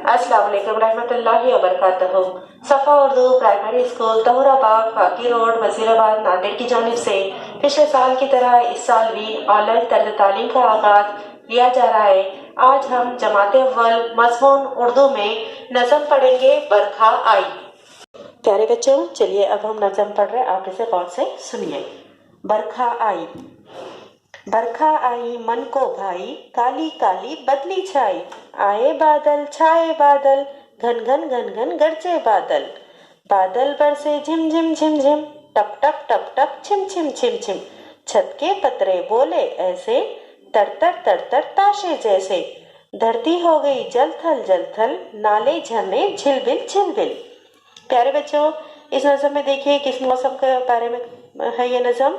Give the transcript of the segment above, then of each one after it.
अस्सलाम वालेकुम रहमतुल्लाहि व बरकातहू। सफ़ा Urdu primary school Tahurabagh Faqi road Wazirabad Nanded की जानिब से पिछले साल की तरह इस साल भी ऑनलाइन तर्ज तालीम का आगाज किया जा रहा है। आज हम जमात अव्वल मज़मून उर्दू में नज़म पढ़ेंगे बरखा आई। प्यारे बच्चों, चलिए अब हम नज़म पढ़ रहे हैं, आप इसे गौर से सुनिए। बरखा आई। बरखा आई मन को भाई, काली काली बदली छाई। आए बादल छाए बादल, घन घन घन घन गरजे बादल। बादल बरसे झिम झिम झिम झिम, टप टप टप टप छिम छिम छिम छिम। छत के पतरे बोले ऐसे, तरतर तरतर ताशे जैसे। धरती हो गई जल थल, नाले झरने झिलबिल झिलबिल। प्यारे बच्चों, इस नज़म में देखिए किस मौसम के बारे में है ये नज़म।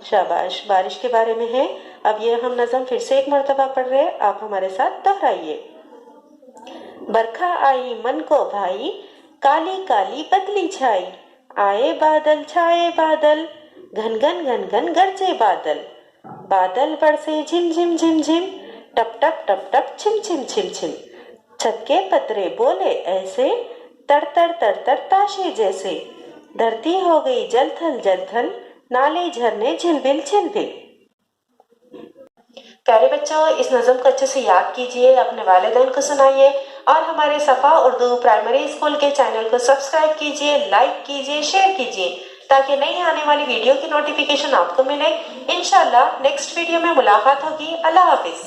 शाबाश, बारिश के बारे में है। अब ये हम नज़म फिर से एक मर्तबा पढ़ रहे हैं, आप हमारे साथ दोहराइए। बरखा आई मन को भाई, काली काली बदली छाई। आए बादल छाए बादल, घन घन घन घन गरजे बादल। बादल बरसे झिम झिम झिम झिम, टप टप टप टप छिम छिम छिम छिम। छत के पतरे बोले ऐसे, तरतर तरतर ताशे जैसे। धरती हो गई जल थल, नाले झरने झिलबिल झिलबिल। प्यारे बच्चों, इस नज़म को अच्छे से याद कीजिए, अपने वालिदैन को सुनाइए और हमारे सफ़ा उर्दू प्राइमरी स्कूल के चैनल को सब्सक्राइब कीजिए, लाइक कीजिए, शेयर कीजिए ताकि नई आने वाली वीडियो की नोटिफिकेशन आपको मिले। इंशाल्लाह नेक्स्ट वीडियो में मुलाकात होगी। अल्लाह हाफिज।